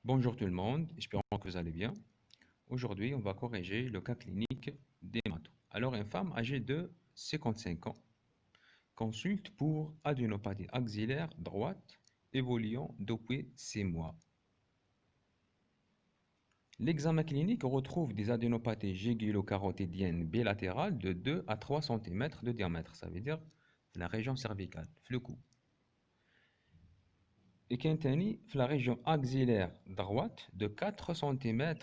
Bonjour tout le monde, espérons que vous allez bien. Aujourd'hui, on va corriger le cas clinique d'hémato. Alors, une femme âgée de 55 ans consulte pour adénopathie axillaire droite évoluant depuis 6 mois. L'examen clinique retrouve des adénopathies jugulo-carotidiennes bilatérales de 2 à 3 cm de diamètre, ça veut dire la région cervicale, le cou. Et Quintani, la région axillaire droite de 4 cm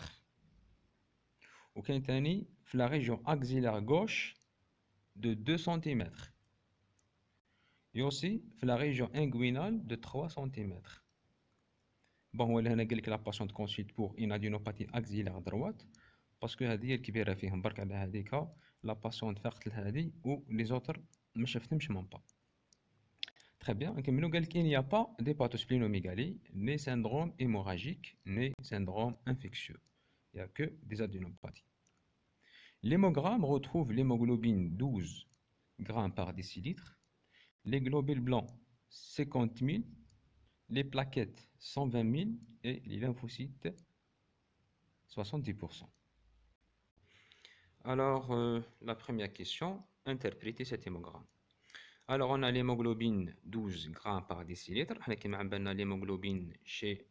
وكاين تاني في la région axillaire gauche de 2 cm et aussi في la région inguinale de 3 cm. Bon هو هنا قال لك la patiente consulte pour une adénopathie axillaire droite parce que هذه هي الكبيره فيهم برك على هذيك la patiente فقط لهذه و les autres ما شفتهمش même pas. Très bien, نكملوا قال لك il n'y a pas d'hépatosplenomégalie ni syndrome hémorragique ni syndrome infectieux. Il n'y a que des adénopathies. L'hémogramme retrouve l'hémoglobine 12 grammes par décilitre, les globules blancs 50 000, les plaquettes 120 000 et les lymphocytes 70%. Alors, la première question, interpréter cet hémogramme. Alors, on a l'hémoglobine 12 grammes par décilitre. On a l'hémoglobine chez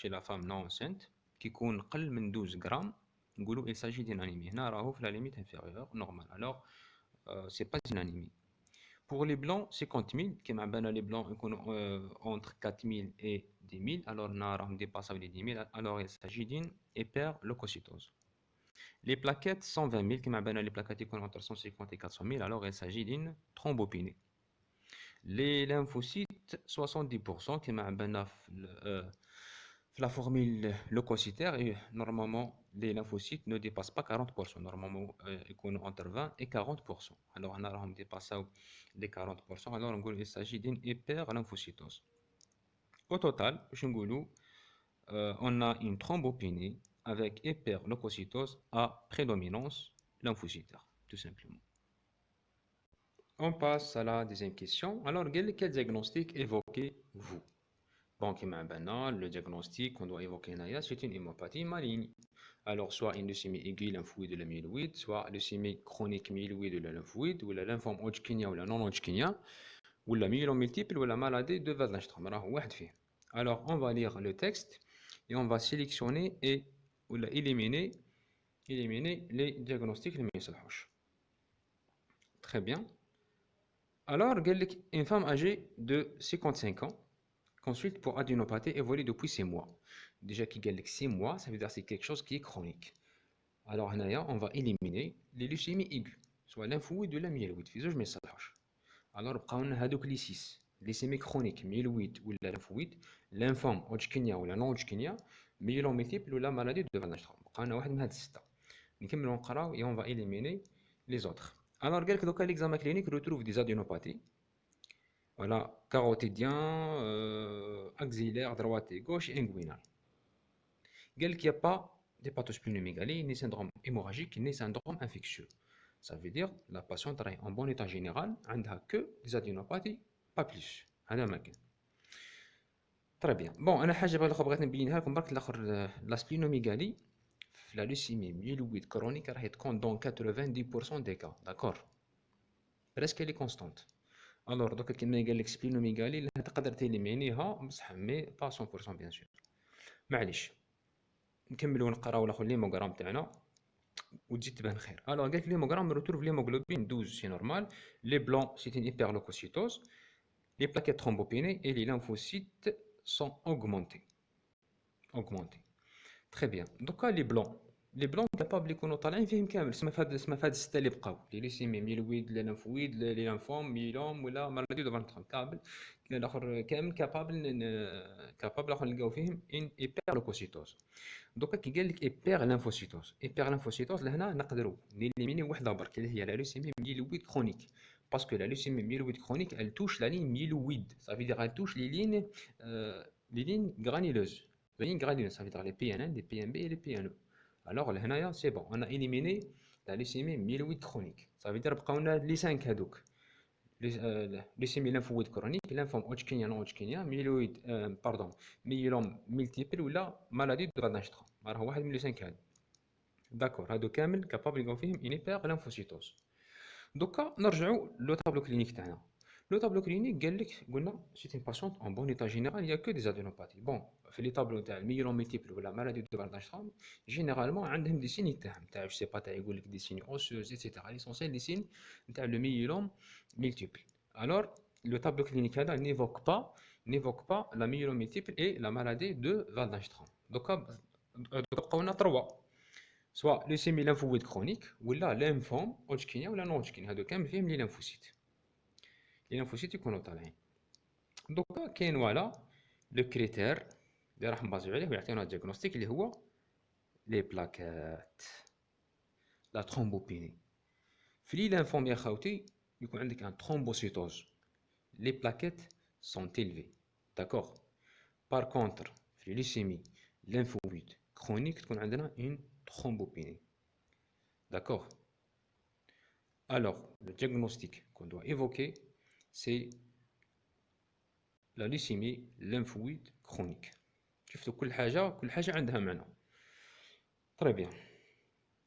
la femme non enceinte qui est moins de 12 grammes. Il s'agit d'une anémie. On a la limite inférieure, normale. Alors, ce n'est pas une anémie. Pour les blancs, 50 000, qui les blancs entre 4 000 et 10 000. Alors, on a dépassé les 10 000. Alors, il s'agit d'une hyperleucocytose. Les plaquettes 120 000, qui les plaquettes entre 150 et 400 000. Alors, il s'agit d'une thrombopénie. Les lymphocytes, 70%, qui la formule leucocytaire, et normalement, les lymphocytes ne dépassent pas 40%. Normalement, ils sont entre 20 et 40%. Alors, on a dépassé les 40%. Alors, il s'agit d'une hyperlymphocytose. Au total, on a une thrombopénie avec hyperleucocytose à prédominance lymphocytaire, tout simplement. On passe à la deuxième question. Alors, quel diagnostic évoquez-vous? Bon, le diagnostic qu'on doit évoquer, c'est une hémopathie maligne. Alors, soit une leucémie aiguë lymphoïde de la myéloïde, soit une leucémie chronique myéloïde de la lymphoïde, ou la lymphome Hodgkinien ou la non-Hodgkinien, ou la myélome multiple ou la maladie de Waldenström. Alors, on va lire le texte et on va sélectionner et éliminer les diagnostics les mieux sages. Très bien. Alors, une femme âgée de 55 ans consulte pour adénopathie évolue depuis 6 mois. Déjà, qui gagne 6 mois, ça veut dire que c'est quelque chose qui est chronique. Alors, on va éliminer les leucémies aiguës, soit lymphoïde ou la myéloïde. Alors, on a les 6. Leucémie chronique, myéloïde ou la lymphoïde, lymphome Hodgkinien ou la non-Hodgkinien, myélome multiple ou la maladie de Waldenström. On a واحد من هاد الستة. نكملوا نقراو et on va éliminer les autres. Alors, l'examen clinique retrouve des adénopathies. Voilà, carotidien, axillaire, droite et gauche, et inguinal. Il n'y a pas d'hépatosplenomégalie, ni syndrome hémorragique, ni syndrome infectieux. Ça veut dire que la patiente est en bon état général, elle n'a que des adénopathies, pas plus. Très bien. Bon, أنا حاجة بغيت نبينها لكم برك la splénomégalie, la leucémie myéloïde chronique راهي تكون dans 90% des cas, d'accord? Presque elle est constante. Alors, donc, كما قال لك سبلينوميغالي تقدر تيليمينيها بصح مي با 100% بيان سور. معليش نكملوا نقراو الاخر ليموغرام تاعنا وتجي تبان خير. الوغ قال لك ليموغرام retrouve l'hémoglobine 12 c'est normal, les blancs c'est une hyperleucocytose, les plaquettes thrombopénées et les lymphocytes sont augmentés. Très bien. Donc les blancs capables يكونوا طالعين فيهم كامل اسمها فهاد السته اللي بقاو لي ليسيمي ميلويد لي لينفويد لي لينفوم ميلوم ولا مالادي دو فانترون كامل الاخر كامل كابابل اخر نلقاو فيهم ان ايبرلوكوسيتوز. دوكا كي قال لك ايبرلينفوسيتوز لهنا نقدروا نيليميني وحده برك اللي هي لا ليسيمي ميلويد كرونيك باسكو لا ليسيمي ميلويد كرونيك elle touche la ligne myéloïde, ça veut dire elle touche les lignes granuleuses. Les lignes granuleuses, ça veut dire les PNN, les PNB et les PNE. Alors, là, c'est bon, on a éliminé la leucémie myéloïde chronique. Ça veut dire qu'on a les 5 هذوك. leucémie lymphoïde chronique, lymphome Hodgkinien non Hodgkinien, myélome multiple ولا maladie de Waldenström. راه واحد من لي 5 هادو. داكور هادو كامل كابابل يكون فيهم une hyperlymphocytose. دوكا نرجعوا لو طابلو كلينيك تاعنا. لو طابلو كلينيك قلنا سي ان باسيونت اون بون ايتا جينيرال يا كو دي زادينوباتي. بون في لي طابلو تاع الميلون ملتيبل ولا مالادي دو فالداشترام جينيرالمون عندهم دي سيني تاعهم تاع جو سي با تاع يقول لك دي سيني اوسوز ايتترا ليسونسيال دي سين تاع لو ميلون ملتيبل. الور لو طابلو كلينيك هذا نيفوك با لا ميلون ملتيبل اي لا مالادي دو فالداشترام. دوكا بقاونا 3 سواء لوسيمي لانفويد كرونيك ولا ليمفوم هودجكينيا ولا نون هودجكين. هادو كامل فيهم لي لينفوسيت يكونوا طالعين. دوكا كاين فوالا لو كريتير اللي راح نبازيو عليه ويعطيونا دياغنوستيك اللي هو لي بلاكات لا ترومبوبيني. في لي لانفوم يا خاوتي يكون عندك ان ترومبوسيتوز لي بلاكات سون تيلفي. داكوغ بار كونتر في ليسيمي لانفويد كرونيك تكون عندنا اون ترومبوبيني. D'accord. Alors, le diagnostic qu'on doit évoquer, c'est la leucémie lymphoïde chronique. شفتوا كل حاجة عندها معنى. Très bien.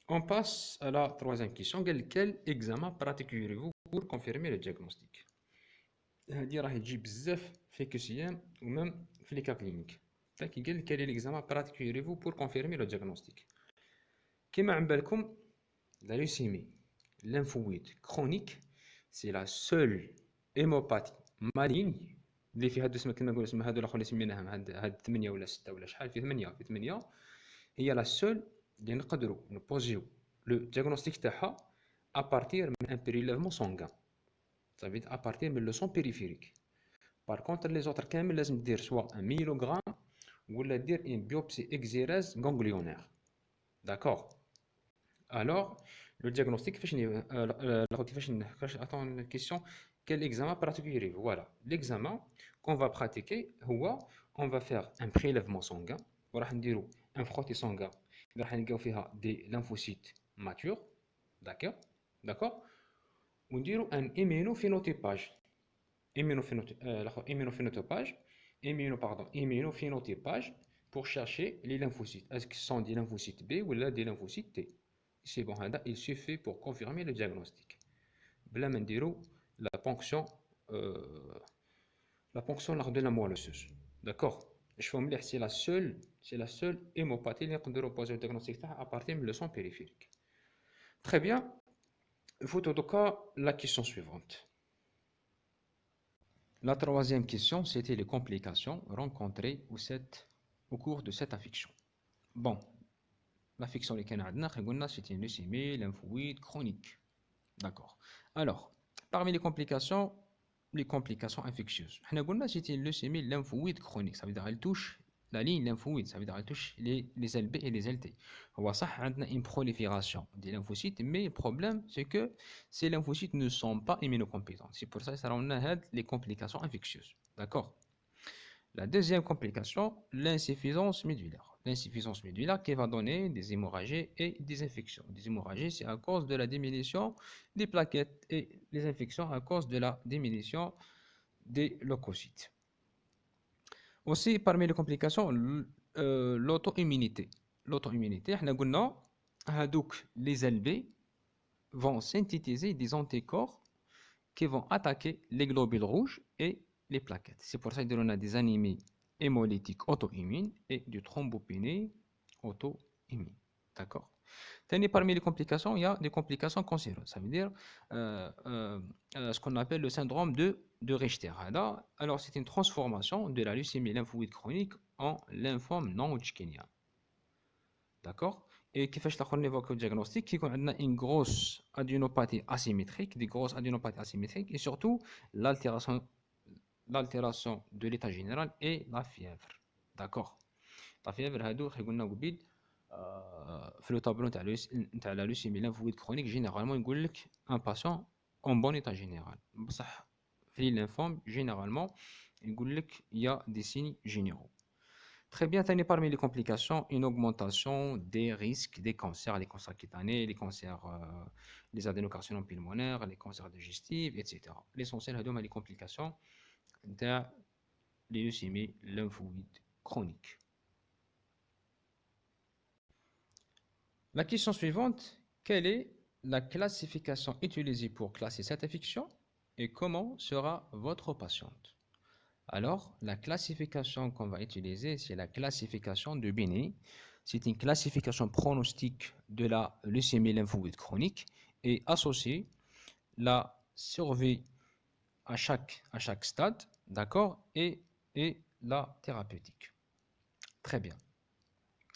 On passe à la troisième question. Quel examen pratiquerez-vous pour confirmer le diagnostic? هذه راح تجي بزاف في كيسيام ومام في لي كا كلينيك. قال quel est l'examen pratiquerez-vous pour confirmer le diagnostic? كيما عم بالكم la leucémie lymphoïde chronique, c'est la seule hémopathie maligne اللي فيها هادو كما نقولوا اسمها هادو الاخرين اللي سميناهم هاد 8 ولا 6 ولا شحال في 8 هي لا سول اللي نقدروا نبوزيو لو دياغنوستيك تاعها ابارتير من ان بريليفمون سونغان صافي ابارتير من لو سون بيريفيريك. بار كونتر لي زوتر كامل لازم دير سوا ان ميلوغرام ولا دير ان بيوبسي اكزيراز غونغليونير. داكوغ. Alors, le diagnostic, attends une question, quel examen pratiquerez-vous? Voilà, l'examen qu'on va pratiquer, on va faire un prélèvement sanguin, on va faire un frottis sanguin, on va faire des lymphocytes matures, d'accord, d'accord, on va faire un immunophénotypage, immunophénotypage pour chercher les lymphocytes. Est-ce que ce sont des lymphocytes B ou des lymphocytes T? C'est bon, il suffit pour confirmer le diagnostic. Bla mandiro la ponction lors de la moelle osseuse. D'accord? Je vous dis c'est la seule hémopathie qui peut reposer le diagnostic à partir du sang périphérique. Très bien. Il faut en tout cas la question suivante. La troisième question, c'était les complications rencontrées au cours de cette affection. Bon. L'affection اللي كان عندنا قلنا c'est une leucémie lymphoïde chronique. D'accord. Alors, parmi les complications infectieuses, حنا قلنا c'est une leucémie lymphoïde chronique. Ça veut dire elle touche la ligne lymphoïde, ça veut dire elle touche les LB et les LT. هو صح عندنا une prolifération des lymphocytes, mais le problème c'est que ces lymphocytes ne sont pas immunocompétents. C'est pour ça que ça rend les complications infectieuses. D'accord. La deuxième complication, l'insuffisance médulaire. L'insuffisance médulaire qui va donner des hémorragies et des infections. Des hémorragies, c'est à cause de la diminution des plaquettes et les infections à cause de la diminution des leucocytes. Aussi, parmi les complications, l'auto-immunité. L'auto-immunité, les LB vont synthétiser des anticorps qui vont attaquer les globules rouges et les plaquettes. C'est pour ça qu'on a des anémies hémolytiques auto-immunes et du thrombopénie auto-immune. D'accord. Parmi les complications, il y a des complications cancéreuses. Ça veut dire ce qu'on appelle le syndrome de Richter. Alors, c'est une transformation de la leucémie lymphoïde chronique en lymphome non hodgkinien. D'accord. Et qui fait qu'on évoque le diagnostic, qui a une grosse adénopathie asymétrique, des grosses adénopathies asymétriques et surtout l'altération de l'état général et la fièvre. D'accord. La fièvre, في le tableau تاع la leucémie lymphoïde chronique, généralement يقول لك un patient en bon état général. بصح في الليمفوم généralement يقول لك il y a des signes généraux. Très bien, Tani, parmi les complications, une augmentation des risques des cancers, les cancers cutanés, les cancers, les adénocarcinomes pulmonaires, les cancers digestifs, etc. L'essentiel, c'est les complications de leucémie lymphoïde chronique. La question suivante, quelle est la classification utilisée pour classer cette infection et comment sera votre patiente? Alors, la classification qu'on va utiliser, c'est la classification de Binet. C'est une classification pronostique de la leucémie lymphoïde chronique et associée la survie à chaque stade, d'accord, et la thérapeutique. Très bien.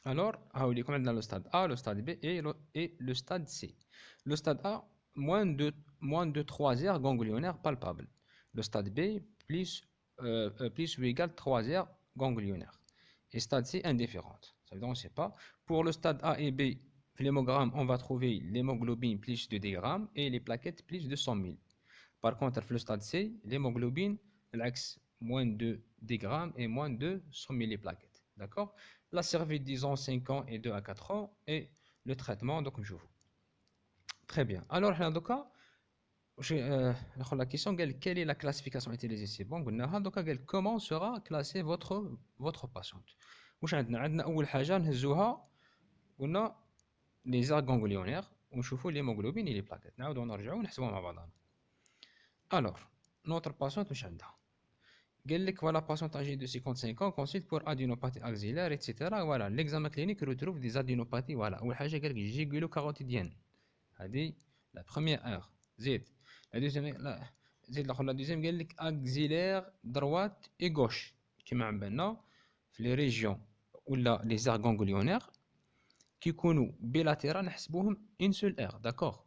Alors, on a le stade A, le stade B et le stade C. Le stade A, moins de 3 aires ganglionnaires palpables. Le stade B, plus ou égal 3 aires ganglionnaires. Et stade C, indifférente. Ça veut dire on ne sait pas. Pour le stade A et B, l'hémogramme, on va trouver l'hémoglobine plus de 10 grammes et les plaquettes plus de 100 000. Par contre, pour le stade C, l'hémoglobine, l'axe moins de 10 grammes et moins de 100 000 les plaquettes. D'accord? La survie, disons 5 ans et 2 à 4 ans et le traitement, donc je vous. Très bien. Alors, la question, quelle est la classification utilisée? C'est bon, comment sera classée votre patiente? عندنا أول حاجة نهزوها قلنا les aires ganglionnaires ونشوفوا l'hémoglobine et les plaquettes. نعاودوا نرجعوا ونحسبوها مع بعضنا. Alors, notre patiente واش عندها؟ قال لك voilà patiente âgée de 55 ans consulte pour adénopathie axillaire etc. Voilà, l'examen clinique retrouve des adénopathies. Voilà, أول حاجة قال لك جيجولوكاروتيديenne. هذه la première heure. زيد la deuxième زيد الاخر la deuxième قال لك axillaire droite et gauche كيما عم بالنا في لي ريجيون ولا لي زير ganglionnaires كيكونوا بيلاتيرال نحسبوهم ان سول اير. داكوغ،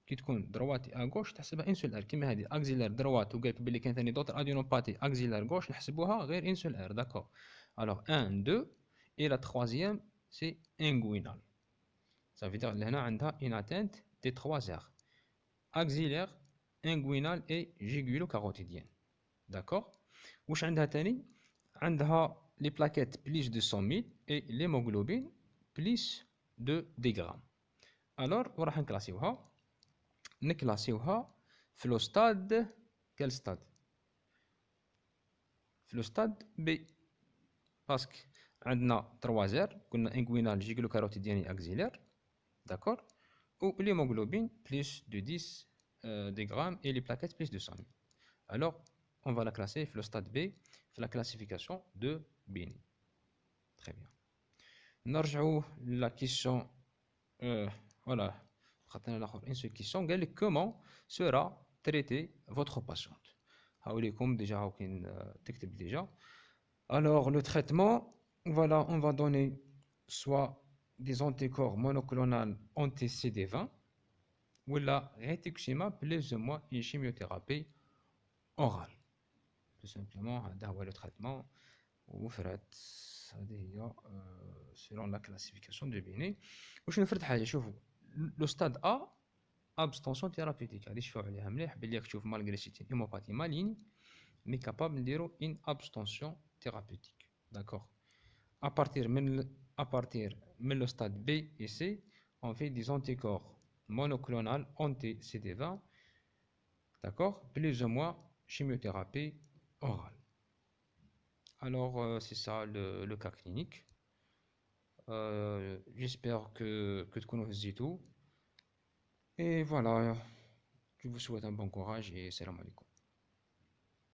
كي تكون دروات ا غوش تحسبها ان سول اير كيما هذه اكزيلار دروات وقالك بلي كاين ثاني دوطر ادينوباتي اكزيلار غوش نحسبوها غير ان سول اير. داكوغ. الوغ 1 2 اي لا تروازيام سي انغوينال. صافي دير لهنا عندها ان اتنت دي 3 اير اكزيلار انغوينال اي جيغولو كاروتيديان. داكوغ. واش عندها ثاني؟ عندها لي بلاكيت بليس دو 100 000 اي ليموغلوبين بليس دو دي غرام. الوغ وراح نكلاسيوها في لو ستاد. كال ستاد؟ في لو ستاد بي، باسكو عندنا 3 زير قلنا انغوينال جيغلو كاروتيدياني اكزيلير. داكور. و l'hémoglobine plus de 10 des grammes et les plaquettes plus de 100 000. Alors, on va la classer le stade B, la classification de Bini. Très bien. نرجعوا la question, voilà, une seule question. Comment sera traitée votre patiente? déjà déjà. Alors, le traitement, voilà, on va donner soit des anticorps monoclonaux anti-CD20 ou la rituximab plus ou moins une chimiothérapie orale. Tout simplement, c'est le traitement ou selon la classification de Binet. Le stade A, abstention thérapeutique. Malgré c'est une hémopathie maligne, mais capable de dire une abstention thérapeutique. D'accord. À partir de le stade B et C, on fait des anticorps monoclonal anti-CD20, d'accord, plus ou moins chimiothérapie orale. Alors, c'est ça le cas clinique. J'espère que tu connais tout. Et voilà, je vous souhaite un bon courage et salam alaikum.